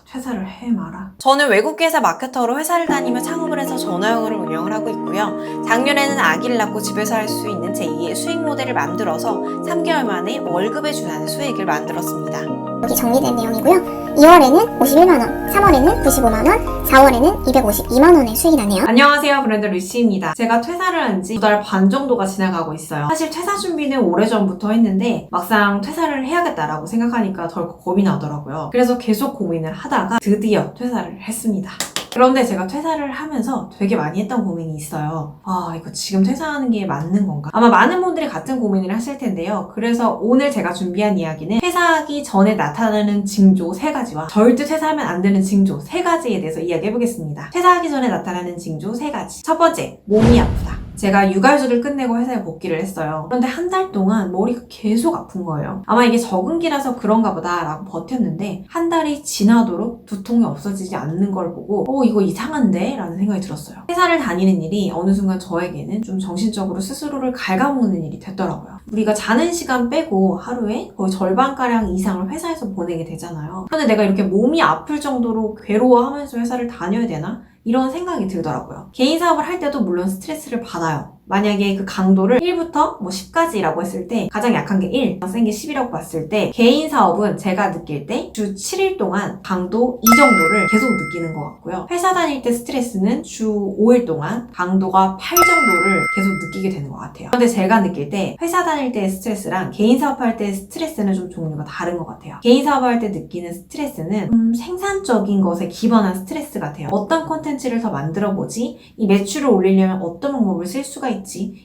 퇴사를 해 마라. 저는 외국계에서 마케터로 회사를 다니며 창업을 해서 전화영어를 운영을 하고 있고요. 작년에는 아기를 낳고 집에서 할 수 있는 제2의 수익 모델을 만들어서 3개월 만에 월급에 준하는 수익을 만들었습니다. 여기 정리된 내용이고요. 2월에는 51만원, 3월에는 95만원, 4월에는 252만원의 수익이 나네요. 안녕하세요, 브랜드 루시입니다. 제가 퇴사를 한 지 2달 반 정도가 지나가고 있어요. 사실 퇴사 준비는 오래전부터 했는데 막상 퇴사를 해야겠다라고 생각하니까 덜컥 겁이 나더라고요. 그래서 계속 고민을 하다가 드디어 퇴사를 했습니다. 그런데 제가 퇴사를 하면서 되게 많이 했던 고민이 있어요. 이거 지금 퇴사하는 게 맞는 건가? 아마 많은 분들이 같은 고민을 하실 텐데요. 그래서 오늘 제가 준비한 이야기는 퇴사하기 전에 나타나는 징조 3가지와 절대 퇴사하면 안 되는 징조 3가지에 대해서 이야기해보겠습니다. 퇴사하기 전에 나타나는 징조 3가지. 첫 번째, 몸이 아프다. 제가 육아휴직을 끝내고 회사에 복귀를 했어요. 그런데 한 달 동안 머리가 계속 아픈 거예요. 아마 이게 적응기라서 그런가 보다 라고 버텼는데 한 달이 지나도록 두통이 없어지지 않는 걸 보고 이거 이상한데? 라는 생각이 들었어요. 회사를 다니는 일이 어느 순간 저에게는 좀 정신적으로 스스로를 갉아먹는 일이 됐더라고요. 우리가 자는 시간 빼고 하루에 거의 절반가량 이상을 회사에서 보내게 되잖아요. 그런데 내가 이렇게 몸이 아플 정도로 괴로워하면서 회사를 다녀야 되나? 이런 생각이 들더라고요. 개인 사업을 할 때도 물론 스트레스를 받아요. 만약에 그 강도를 1부터 10까지라고 했을 때 가장 약한 게 1, 센 게 10이라고 봤을 때 개인 사업은 제가 느낄 때 주 7일 동안 강도 2 정도를 계속 느끼는 것 같고요. 회사 다닐 때 스트레스는 주 5일 동안 강도가 8 정도를 계속 느끼게 되는 것 같아요. 그런데 제가 느낄 때 회사 다닐 때의 스트레스랑 개인 사업할 때의 스트레스는 좀 종류가 다른 것 같아요. 개인 사업할 때 느끼는 스트레스는 생산적인 것에 기반한 스트레스 같아요. 어떤 콘텐츠를 더 만들어보지? 이 매출을 올리려면 어떤 방법을 쓸 수가 있지?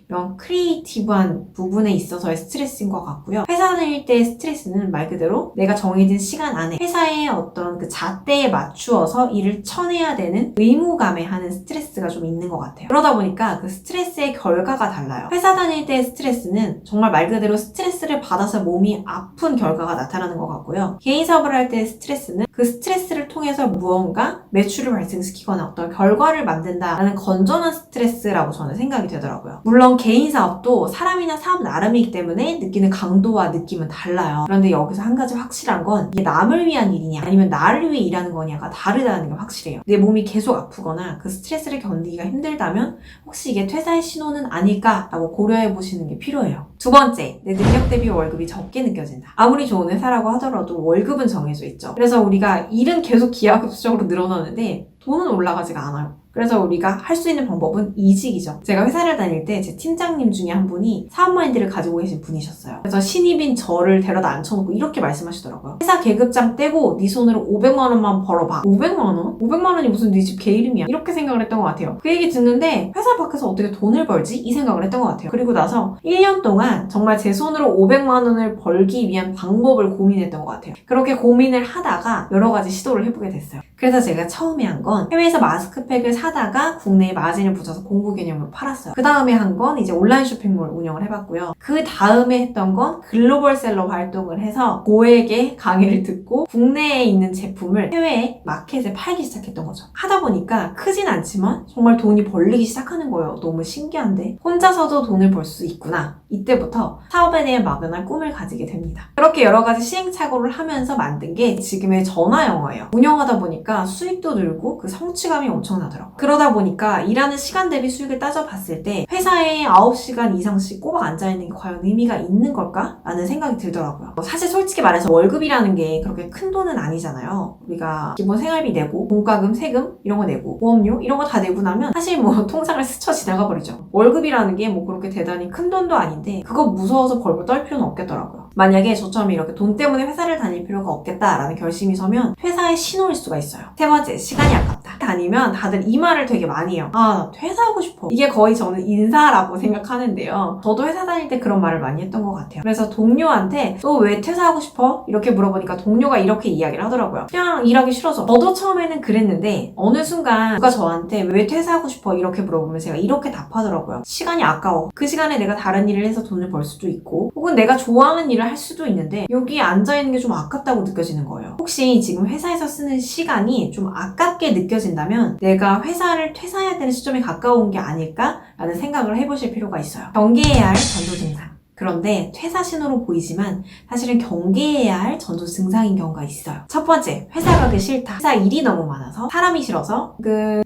이런 크리에이티브한 부분에 있어서의 스트레스인 것 같고요. 회사 다닐 때의 스트레스는 말 그대로 내가 정해진 시간 안에 회사의 어떤 그 잣대에 맞추어서 일을 쳐내야 되는 의무감에 하는 스트레스가 좀 있는 것 같아요. 그러다 보니까 그 스트레스의 결과가 달라요. 회사 다닐 때의 스트레스는 정말 말 그대로 스트레스를 받아서 몸이 아픈 결과가 나타나는 것 같고요. 개인 사업을 할 때의 스트레스는 그 스트레스를 통해서 무언가 매출을 발생시키거나 어떤 결과를 만든다라는 건전한 스트레스라고 저는 생각이 되더라고요. 물론 개인 사업도 사람이나 사업 나름이기 때문에 느끼는 강도와 느낌은 달라요. 그런데 여기서 한 가지 확실한 건 이게 남을 위한 일이냐 아니면 나를 위해 일하는 거냐가 다르다는 게 확실해요. 내 몸이 계속 아프거나 그 스트레스를 견디기가 힘들다면 혹시 이게 퇴사의 신호는 아닐까라고 고려해 보시는 게 필요해요. 두 번째, 내 능력 대비 월급이 적게 느껴진다. 아무리 좋은 회사라고 하더라도 월급은 정해져 있죠. 그래서 우리가 일은 계속 기하급수적으로 늘어나는데 돈은 올라가지가 않아요. 그래서 우리가 할 수 있는 방법은 이직이죠. 제가 회사를 다닐 때 제 팀장님 중에 한 분이 사업 마인드를 가지고 계신 분이셨어요. 그래서 신입인 저를 데려다 앉혀놓고 이렇게 말씀하시더라고요. 회사 계급장 떼고 네 손으로 500만 원만 벌어봐. 500만 원? 500만 원이 무슨 네 집 개 이름이야? 이렇게 생각을 했던 것 같아요. 그 얘기 듣는데 회사 밖에서 어떻게 돈을 벌지? 이 생각을 했던 것 같아요. 그리고 나서 1년 동안 정말 제 손으로 500만 원을 벌기 위한 방법을 고민했던 것 같아요. 그렇게 고민을 하다가 여러 가지 시도를 해보게 됐어요. 그래서 제가 처음에 한 건 해외에서 마스크팩을 사다가 국내에 마진을 붙여서 공구 개념으로 팔았어요. 그 다음에 한 건 이제 온라인 쇼핑몰 운영을 해봤고요. 그 다음에 했던 건 글로벌 셀러 활동을 해서 고액의 강의를 듣고 국내에 있는 제품을 해외에 마켓에 팔기 시작했던 거죠. 하다 보니까 크진 않지만 정말 돈이 벌리기 시작하는 거예요. 너무 신기한데 혼자서도 돈을 벌 수 있구나. 이때부터 사업에 대해 막연한 꿈을 가지게 됩니다. 그렇게 여러 가지 시행착오를 하면서 만든 게 지금의 전화영어예요. 운영하다 보니까 수익도 늘고 그 성취감이 엄청나더라고요. 그러다 보니까 일하는 시간 대비 수익을 따져봤을 때 회사에 9시간 이상씩 꼬박 앉아있는 게 과연 의미가 있는 걸까? 라는 생각이 들더라고요. 사실 솔직히 말해서 월급이라는 게 그렇게 큰 돈은 아니잖아요. 우리가 기본 생활비 내고 공과금, 세금 이런 거 내고 보험료 이런 거 다 내고 나면 사실 통장을 스쳐 지나가 버리죠. 월급이라는 게 그렇게 대단히 큰 돈도 아닌데 그거 무서워서 벌벌 떨 필요는 없겠더라고요. 만약에 저처럼 이렇게 돈 때문에 회사를 다닐 필요가 없겠다라는 결심이 서면 회사의 신호일 수가 있어요. 세 번째, 시간이 아깝다. 다니면 다들 이 말을 되게 많이 해요. 나 퇴사하고 싶어. 이게 거의 저는 인사라고 생각하는데요. 저도 회사 다닐 때 그런 말을 많이 했던 것 같아요. 그래서 동료한테 너 왜 퇴사하고 싶어? 이렇게 물어보니까 동료가 이렇게 이야기를 하더라고요. 그냥 일하기 싫어서. 저도 처음에는 그랬는데 어느 순간 누가 저한테 왜 퇴사하고 싶어? 이렇게 물어보면 제가 이렇게 답하더라고요. 시간이 아까워. 그 시간에 내가 다른 일을 해서 돈을 벌 수도 있고 혹은 내가 좋아하는 일을 할 수도 있는데 여기 앉아있는 게 좀 아깝다고 느껴지는 거예요. 혹시 지금 회사에서 쓰는 시간이 좀 아깝게 느껴진다면 내가 회사를 퇴사해야 되는 시점에 가까운 게 아닐까라는 생각을 해보실 필요가 있어요. 경계해야 할 전조 증상. 그런데 퇴사 신호로 보이지만 사실은 경계해야 할 전조 증상인 경우가 있어요. 첫 번째, 회사 가기 싫다. 회사 일이 너무 많아서, 사람이 싫어서,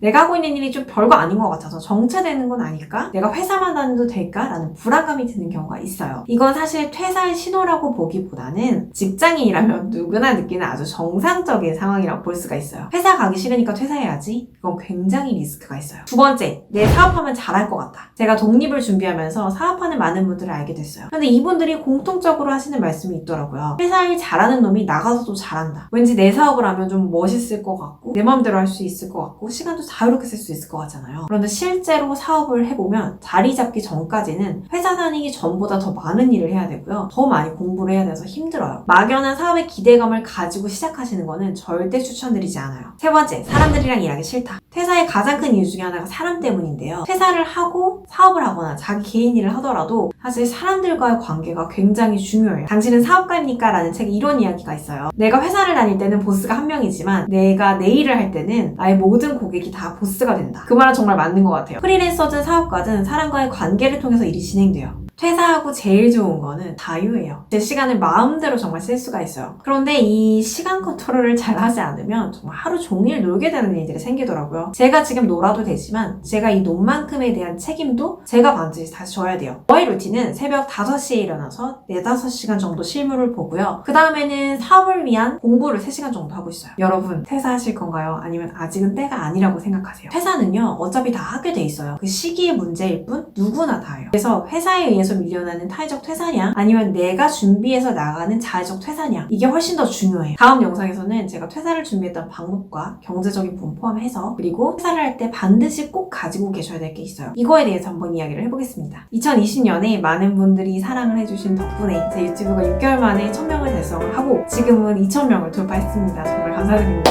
내가 하고 있는 일이 좀 별거 아닌 것 같아서 정체되는 건 아닐까? 내가 회사만 다녀도 될까? 라는 불안감이 드는 경우가 있어요. 이건 사실 퇴사의 신호라고 보기보다는 직장인이라면 누구나 느끼는 아주 정상적인 상황이라고 볼 수가 있어요. 회사 가기 싫으니까 퇴사해야지. 이건 굉장히 리스크가 있어요. 두 번째, 내 사업하면 잘할 것 같다. 제가 독립을 준비하면서 사업하는 많은 분들을 알게 됐어요. 근데 이분들이 공통적으로 하시는 말씀이 있더라고요. 회사 일 잘하는 놈이 나가서도 잘한다. 왠지 내 사업을 하면 좀 멋있을 것 같고 내 마음대로 할 수 있을 것 같고 시간도 자유롭게 쓸 수 있을 것 같잖아요. 그런데 실제로 사업을 해보면 자리 잡기 전까지는 회사 다니기 전보다 더 많은 일을 해야 되고요. 더 많이 공부를 해야 돼서 힘들어요. 막연한 사업의 기대감을 가지고 시작하시는 거는 절대 추천드리지 않아요. 세 번째, 사람들이랑 일하기 싫다. 퇴사의 가장 큰 이유 중에 하나가 사람 때문인데요. 퇴사를 하고 사업을 하거나 자기 개인 일을 하더라도 사실 사람들과의 관계가 굉장히 중요해요. 당신은 사업가입니까? 라는 책에 이런 이야기가 있어요. 내가 회사를 다닐 때는 보스가 한 명이지만 내가 내 일을 할 때는 나의 모든 고객이 다 보스가 된다. 그 말은 정말 맞는 것 같아요. 프리랜서든 사업가든 사람과의 관계를 통해서 일이 진행돼요. 퇴사하고 제일 좋은 거는 자유예요. 제 시간을 마음대로 정말 쓸 수가 있어요. 그런데 이 시간 컨트롤을 잘 하지 않으면 정말 하루 종일 놀게 되는 일들이 생기더라고요. 제가 지금 놀아도 되지만 제가 이 논만큼에 대한 책임도 제가 반드시 다시 져야 돼요. 저의 루틴은 새벽 5시에 일어나서 4-5시간 정도 실무를 보고요. 그 다음에는 사업을 위한 공부를 3시간 정도 하고 있어요. 여러분, 퇴사하실 건가요? 아니면 아직은 때가 아니라고 생각하세요? 퇴사는요, 어차피 다 하게 돼 있어요. 그 시기의 문제일 뿐 누구나 다예요. 그래서 회사에 의해서 밀려나는 타의적 퇴사냐 아니면 내가 준비해서 나가는 자의적 퇴사냐 이게 훨씬 더 중요해요. 다음 영상에서는 제가 퇴사를 준비했던 방법과 경제적인 부분 포함해서 그리고 퇴사를 할 때 반드시 꼭 가지고 계셔야 될 게 있어요. 이거에 대해서 한번 이야기를 해보겠습니다. 2020년에 많은 분들이 사랑을 해주신 덕분에 제 유튜브가 6개월 만에 1000명을 달성을 하고 지금은 2000명을 돌파했습니다. 정말 감사드립니다.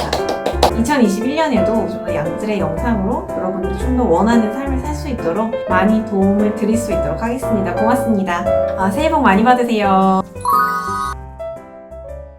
2021년에도 좀 더 양질의 영상으로 여러분들이 좀 더 원하는 삶을 살 수 있도록 많이 도움을 드릴 수 있도록 하겠습니다. 고맙습니다. 새해 복 많이 받으세요.